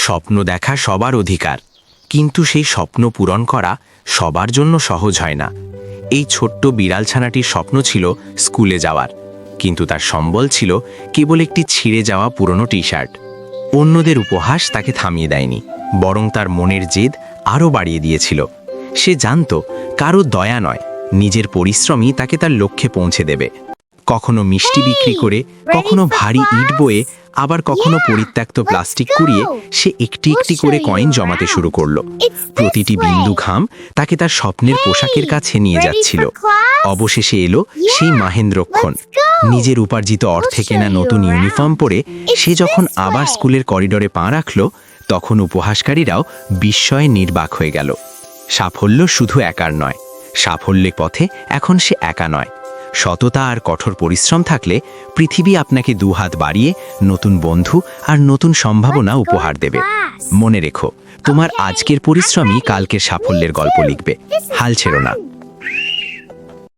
স্বপ্ন দেখা সবার অধিকার, কিন্তু সেই স্বপ্ন পূরণ করা সবার জন্য সহজ হয় না। এই ছোট্ট বিড়াল ছানাটির স্বপ্ন ছিল স্কুলে যাওয়ার, কিন্তু তার সম্বল ছিল কেবল একটি ছিঁড়ে যাওয়া পুরনো টি শার্ট। অন্যদের উপহাস তাকে থামিয়ে দেয়নি, বরং তার মনের জেদ আরও বাড়িয়ে দিয়েছিল। সে জানত কারো দয়া নয়, নিজের পরিশ্রমই তাকে তার লক্ষ্যে পৌঁছে দেবে। কখনো মিষ্টি বিক্রি করে, কখনো ভারী ইট বয়ে, আবার কখনো পরিত্যক্ত প্লাস্টিক কুড়িয়ে সে একটি একটি করে কয়েন জমাতে শুরু করলো। প্রতিটি বিন্দু ঘাম তাকে তার স্বপ্নের পোশাকের কাছে নিয়ে যাচ্ছিল। অবশেষে এলো সেই মাহেন্দ্রক্ষণ। নিজের উপার্জিত অর্থে কেনা নতুন ইউনিফর্ম পরে সে যখন আবার স্কুলের করিডোরে পা রাখল, তখন উপহাসকারীরাও বিস্ময়ে নির্বাক হয়ে গেল। সাফল্য শুধু একার নয়, সাফল্যের পথে এখন সে একা নয়। সততা আর কঠোর পরিশ্রম থাকলে পৃথিবী আপনাকে দুহাত বাড়িয়ে নতুন বন্ধু আর নতুন সম্ভাবনা উপহার দেবে। মনে রেখো, তোমার আজকের পরিশ্রমই কালকের সাফল্যের গল্প লিখবে। হাল ছেড়ো না।